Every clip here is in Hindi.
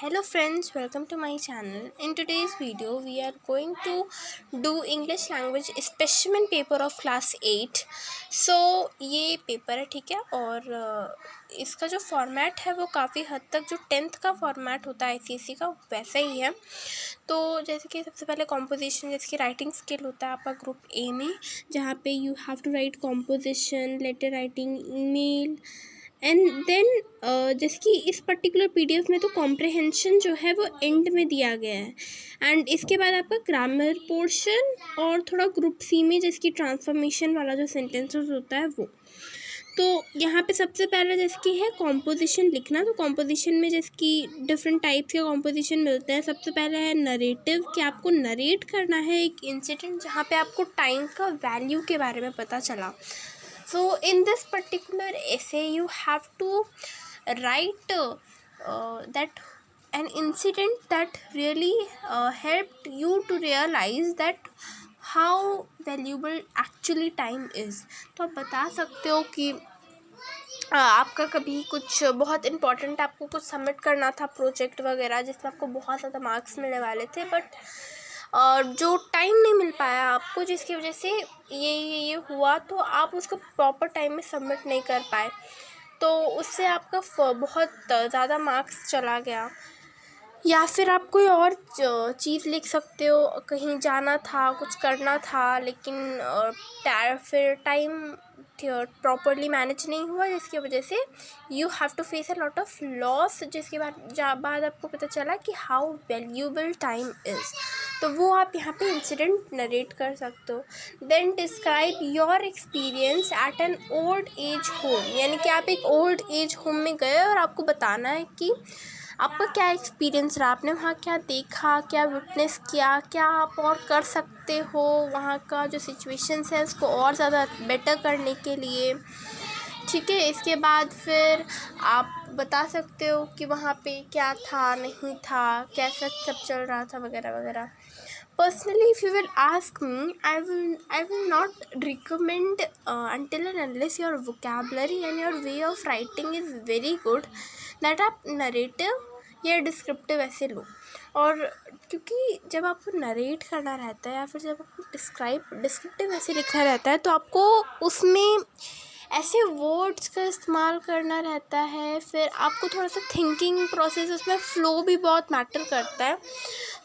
Hello friends, welcome to my channel. In today's video, we are going to do English language specimen paper of class 8. So ये पेपर है, ठीक है, और इसका जो फॉर्मेट है वो काफ़ी हद तक जो 10th का फॉर्मेट होता है ICSE का वैसा ही है। तो जैसे कि सबसे पहले कॉम्पोजिशन, जैसे कि राइटिंग स्किल होता है आपका ग्रुप ए में, जहाँ पे you have to write composition, letter writing, email and then जैसे कि इस पर्टिकुलर PDF में तो कॉम्प्रहेंशन जो है वो एंड में दिया गया है। एंड इसके बाद आपका ग्रामर पोर्शन और थोड़ा ग्रुप सी में जैसे कि ट्रांसफॉर्मेशन वाला जो सेंटेंसेस होता है वो। तो यहाँ पे सबसे पहले जैसे कि है कॉम्पोजिशन लिखना। तो कॉम्पोजिशन में जैसे कि डिफरेंट टाइप्स के कॉम्पोजिशन मिलते हैं। सबसे पहले है नरेटिव, कि आपको नरेट करना है एक इंसिडेंट जहाँ पे आपको टाइम का वैल्यू के बारे में पता चला। So in this particular essay you have to write that an incident that really helped you to realize that how valuable actually time is। तो आप बता सकते हो कि आपका कभी कुछ बहुत इम्पोर्टेंट आपको कुछ सबमिट करना था प्रोजेक्ट वगैरह जिसमें आपको बहुत ज़्यादा मार्क्स मिलने वाले थे, बट जो टाइम नहीं मिल पाया आपको, जिसकी वजह से ये हुआ, तो आप उसको प्रॉपर टाइम में सबमिट नहीं कर पाए, तो उससे आपका बहुत ज़्यादा मार्क्स चला गया। या फिर आप कोई और चीज़ लिख सकते हो, कहीं जाना था, कुछ करना था, लेकिन फिर टाइम प्रॉपरली मैनेज नहीं हुआ, जिसकी वजह से you have to face a lot of loss, जिसके बाद आपको पता चला कि हाउ वैल्यूबल टाइम इज़। तो वो आप यहाँ पे इंसिडेंट नरेट कर सकते हो। Then describe your experience at an old age home, यानी कि आप एक ओल्ड एज होम में गए और आपको बताना है कि आपका क्या एक्सपीरियंस रहा, आपने वहाँ क्या देखा, क्या विटनेस किया, क्या आप और कर सकते हो वहाँ का जो सिचुएशंस है उसको और ज़्यादा बेटर करने के लिए, ठीक है। इसके बाद फिर आप बता सकते हो कि वहाँ पे क्या था, नहीं था, कैसा सब चल रहा था, वगैरह वगैरह। Personally, if you will ask me, I will not recommend until and unless your vocabulary and your way of writing is very good, that आप नरेटिव या डिस्क्रिप्टिव ऐसे लो। और क्योंकि जब आपको नरेट करना रहता है या फिर जब आपको डिस्क्रिप्टिव ऐसे लिखना रहता है, तो आपको उसमें ऐसे वर्ड्स का इस्तेमाल करना रहता है, फिर आपको थोड़ा सा थिंकिंग प्रोसेस, उसमें फ़्लो भी बहुत मैटर करता है।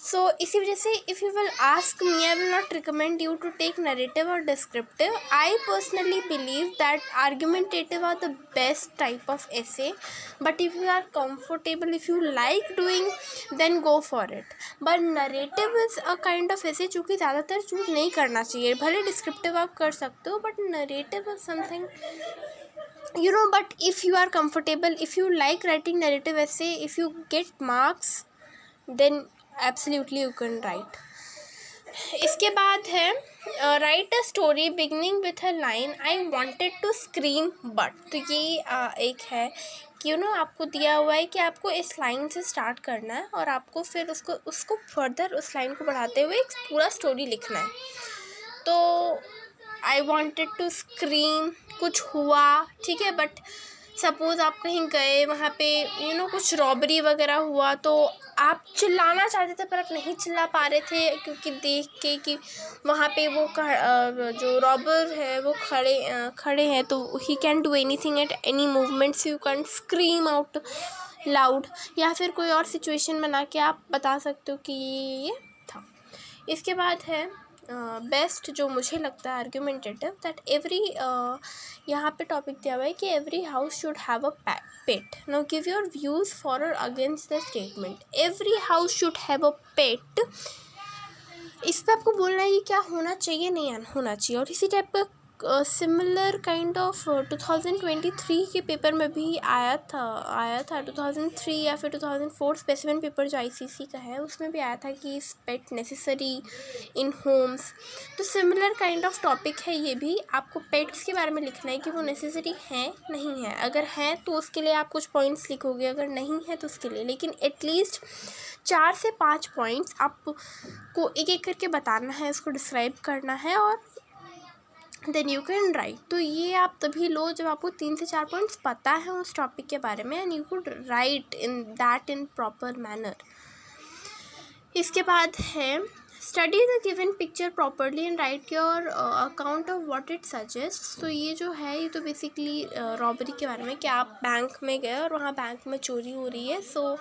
सो इसी वजह से if you will ask me, I will not recommend you to take narrative और descriptive. I personally believe that argumentative are the best type of essay, but if you are comfortable, if you like doing, then go for it। but narrative is a kind of essay जो कि ज़्यादातर चूज़ नहीं करना चाहिए। भले डिस्क्रिप्टिव आप कर सकते हो, but narrative is something, but if you are comfortable, if you like writing narrative essay, if you get marks, then absolutely you can write। इसके बाद है write a story beginning with a line I wanted to scream but. तो ये एक है कि आपको दिया हुआ है कि आपको इस लाइन से स्टार्ट करना है और आपको फिर उसको फर्दर उस लाइन को बढ़ाते हुए एक पूरा स्टोरी लिखना है। तो आई वॉन्टेड टू स्क्रीम, कुछ हुआ, ठीक है, बट सपोज़ आप कहीं गए, वहाँ पे कुछ रॉबरी वगैरह हुआ, तो आप चिल्लाना चाहते थे पर आप नहीं चिल्ला पा रहे थे, क्योंकि देख के कि वहाँ पे वो जो रॉबर है वो खड़े हैं, तो he can do anything at any movements, you can scream out loud. या फिर कोई और सिचुएशन बना के आप बता सकते हो कि ये था। इसके बाद है बेस्ट, जो मुझे लगता है आर्ग्यूमेंटेटिव, दैट एवरी, यहाँ पे टॉपिक दिया हुआ है कि every house should have a pet. Now give your views for और against the statement every house should have a pet. इस पर आपको बोलना है कि क्या होना चाहिए, नहीं होना चाहिए। और इसी टाइप का सिमिलर काइंड ऑफ 2023 के पेपर में भी आया था 2003 या फिर 2004 स्पेसिफिक पेपर जो ICSE का है, उसमें भी आया था कि पेट नेसेसरी इन होम्स। तो सिमिलर काइंड ऑफ टॉपिक है ये भी। आपको पेट्स के बारे में लिखना है कि वो नेसेसरी हैं, नहीं है। अगर हैं तो उसके लिए आप कुछ पॉइंट्स लिखोगे, अगर नहीं है तो उसके लिए, लेकिन एटलीस्ट 4 से 5 पॉइंट्स आपको एक एक करके बताना है, उसको डिस्क्राइब करना है और देन यू कैन राइट। तो ये आप तभी लो जब आपको 3 से 4 पॉइंट्स पता है उस टॉपिक के बारे में, and you could write in that in proper manner. इसके बाद है study the given picture properly and right your account of what it suggest. तो ये जो है ये तो बेसिकली रॉबरी के बारे में कि आप बैंक में गए और वहाँ बैंक में चोरी हो रही है, सो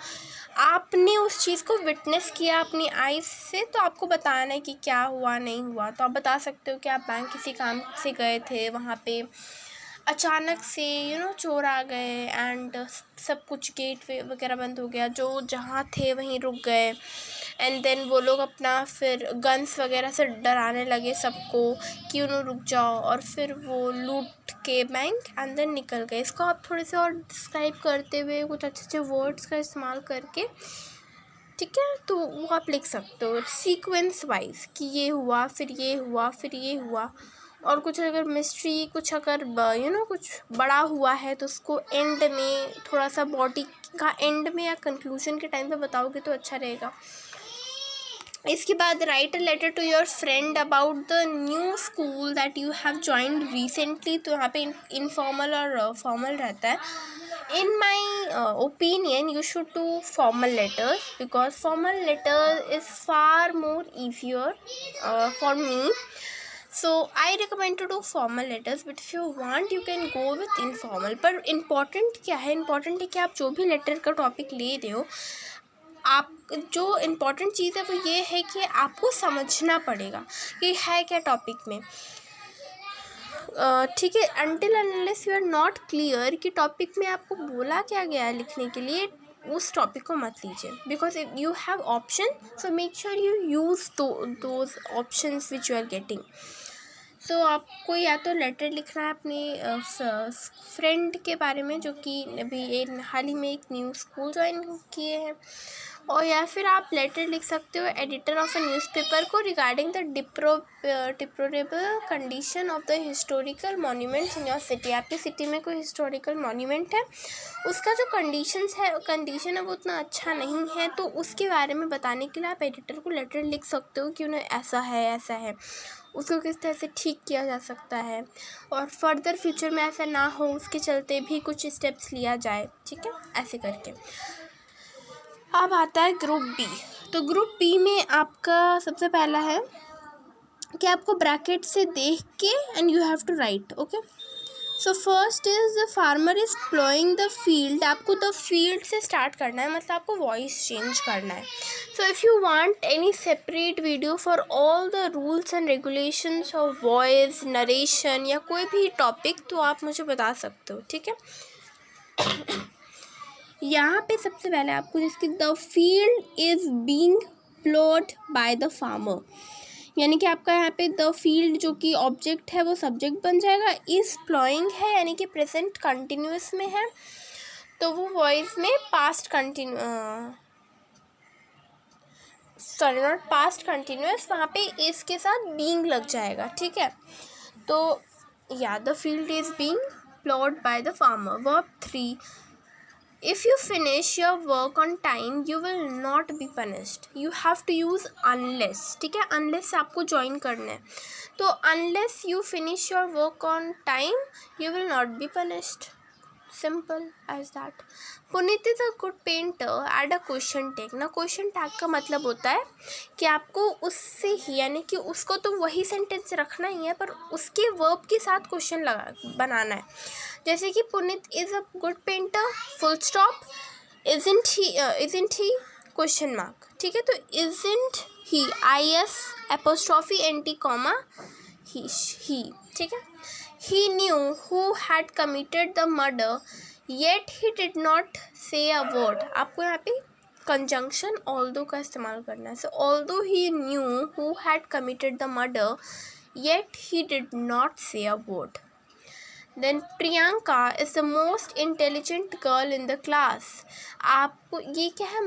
आपने उस चीज़ को विटनेस किया अपनी आईज से, तो आपको बताना है कि क्या हुआ नहीं हुआ। तो आप बता सकते हो कि आप बैंक किसी काम से गए थे, वहाँ पे अचानक से चोर आ गए एंड सब कुछ गेट वगैरह बंद हो गया, जो जहाँ थे वहीं रुक गए, एंड देन वो लोग अपना फिर गन्स वगैरह से डराने लगे सबको कि रुक जाओ, और फिर वो लूट के बैंक अंदर निकल गए। इसको आप थोड़े से और डिस्क्राइब करते हुए कुछ अच्छे अच्छे वर्ड्स का इस्तेमाल करके, ठीक है, तो वो आप लिख सकते हो सीक्वेंस वाइज कि ये हुआ फिर ये हुआ फिर ये हुआ। और कुछ अगर मिस्ट्री कुछ अगर कुछ बड़ा हुआ है तो उसको एंड में थोड़ा सा बॉडी का एंड में या कंक्लूजन के टाइम पे बताओगे तो अच्छा रहेगा। इसके बाद write a letter to your friend about the new school that you have joined recently. तो यहाँ पे इनफॉर्मल और फॉर्मल रहता है। In my opinion, you should do formal letters because formal letter is far more easier for me. So I recommend to do formal letters, but if you want, you can go with informal. पर important क्या है? important है कि आप जो भी लेटर का टॉपिक ले रहे हो, आप जो इम्पोर्टेंट चीज़ है वो ये है कि आपको समझना पड़ेगा कि है क्या टॉपिक में, ठीक है। Until unless you are not clear कि टॉपिक में आपको बोला क्या गया है लिखने के लिए, उस टॉपिक को मत लीजिए, because if you have option so make sure you use those options which you are getting. So आपको या तो लेटर लिखना है अपने फ्रेंड के बारे में जो कि अभी हाल ही में एक न्यू स्कूल ज्वाइन किए हैं, और या फिर आप लेटर लिख सकते हो एडिटर ऑफ अ न्यूज़पेपर को regarding the deplorable condition of the historical monuments in your city. आपकी सिटी में कोई हिस्टोरिकल मॉन्यूमेंट है, उसका जो कंडीशन है वो उतना अच्छा नहीं है, तो उसके बारे में बताने के लिए आप एडिटर को लेटर लिख सकते हो कि उन्हें ऐसा है, उसको किस तरह से ठीक किया जा सकता है, और फर्दर फ्यूचर में ऐसा ना हो उसके चलते भी कुछ स्टेप्स लिया जाए, ठीक है, ऐसे करके। अब आता है ग्रुप बी। तो ग्रुप बी में आपका सबसे पहला है कि आपको ब्रैकेट से देख के and you have to write, okay. So first is the farmer is ploughing the field. आपको द फील्ड से स्टार्ट करना है, मतलब आपको वॉइस चेंज करना है। So if you want any separate video for all the rules and regulations of voice narration या कोई भी टॉपिक, तो आप मुझे बता सकते हो, ठीक है। यहाँ पे सबसे पहले आपको जिसकी the field is being प्लोड by the farmer, यानी कि आपका यहाँ पे द फील्ड जो कि ऑब्जेक्ट है वो सब्जेक्ट बन जाएगा। इज़ प्लॉइंग है यानी कि प्रेजेंट कंटिन्यूस में है, तो वो वॉइस में पास्ट कंटिन्यूस वहाँ पे इस के साथ बीइंग लग जाएगा, ठीक है। तो या the field is being ploughed by the farmer. Verb 3, if you finish your work on time you will not be punished. you have to use unless, ठीक है, unless आपको ज्वाइन करना है, तो unless you finish your work on time you will not be punished. simple as that. Punit is a good painter. add a question tag. ना क्वेश्चन टैग का मतलब होता है कि आपको उससे ही, यानी कि उसको तो वही सेंटेंस रखना ही है पर उसके वर्ब के साथ क्वेश्चन बनाना है। जैसे कि Puneet is a good painter, full stop, isn't he question mark, ठीक है। तो isn't he IS apostrophe NT comma he, ठीक है। He knew who had committed the murder, yet he did not say a word. आपको यहाँ पे conjunction although का इस्तेमाल करना है। So although he knew who had committed the murder, yet he did not say a word. Then Priyanka is the most intelligent girl in the class. आपको ये क्या है,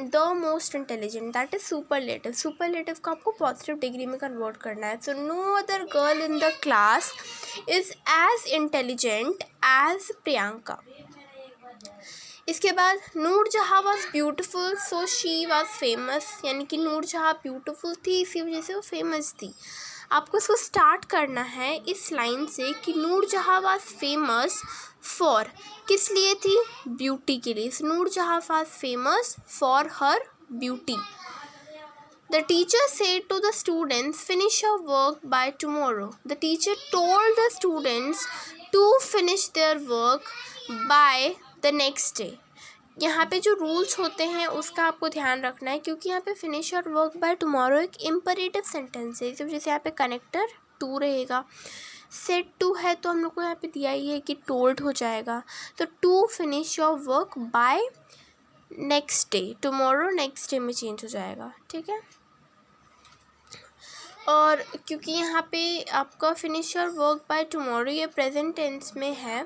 the most intelligent, that is superlative. Superlative को आपको पॉजिटिव डिग्री में कन्वर्ट करना है। So no other girl in the class is as intelligent as Priyanka. इसके बाद Noor Jahan was beautiful so she was famous, यानी कि नूर जहाँ ब्यूटिफुल थी इसी वजह से वो फेमस थी। आपको इसको स्टार्ट करना है इस लाइन से कि नूरजहाँ वाज फेमस फॉर, किस लिए थी, ब्यूटी के लिए। Noorjahan was famous for her beauty. The teacher said to the students, finish your work by tomorrow. The teacher told the students to finish their work by the next day. यहाँ पे जो रूल्स होते हैं उसका आपको ध्यान रखना है, क्योंकि यहाँ पे finish your work by tomorrow एक इम्परेटिव सेंटेंस है। जैसे यहाँ पे कनेक्टर टू रहेगा, सेट टू है तो हम लोग को यहाँ पे दिया ही है कि टोल्ड हो जाएगा। तो to finish your work by next day, tomorrow next day में चेंज हो जाएगा, ठीक है। और क्योंकि यहाँ पे आपका finish your work by tomorrow ये प्रेजेंट टेंस में है,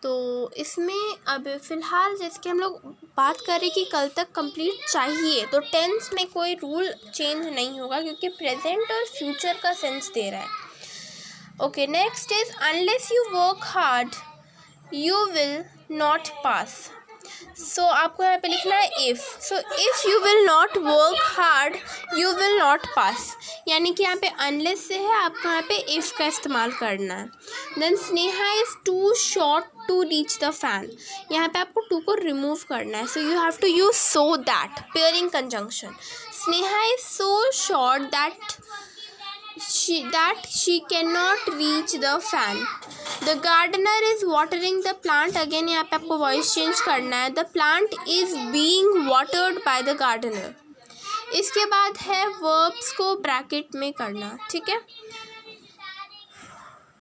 तो इसमें अब फ़िलहाल जैसे कि हम लोग बात करें कि कल तक कंप्लीट चाहिए, तो टेंस में कोई रूल चेंज नहीं होगा क्योंकि प्रेजेंट और फ्यूचर का सेंस दे रहा है। Okay, next is unless you work hard you will not pass. So आपको यहाँ पे लिखना है if. So if you will not work hard you will not pass, यानी कि यहाँ पे अनलेस से है, आपको यहाँ पे इफ़ का इस्तेमाल करना है। Then Sneha is too short to reach the fan, यहाँ पे आपको टू को रिमूव करना है। So you have to use so that, pairing conjunction. Sneha is so short that she cannot reach the fan. The gardener is watering the plant. Again यहाँ पे आपको वॉइस चेंज करना है। The plant is being watered by the gardener. इसके बाद है वर्ब्स को ब्रैकेट में करना, ठीक है।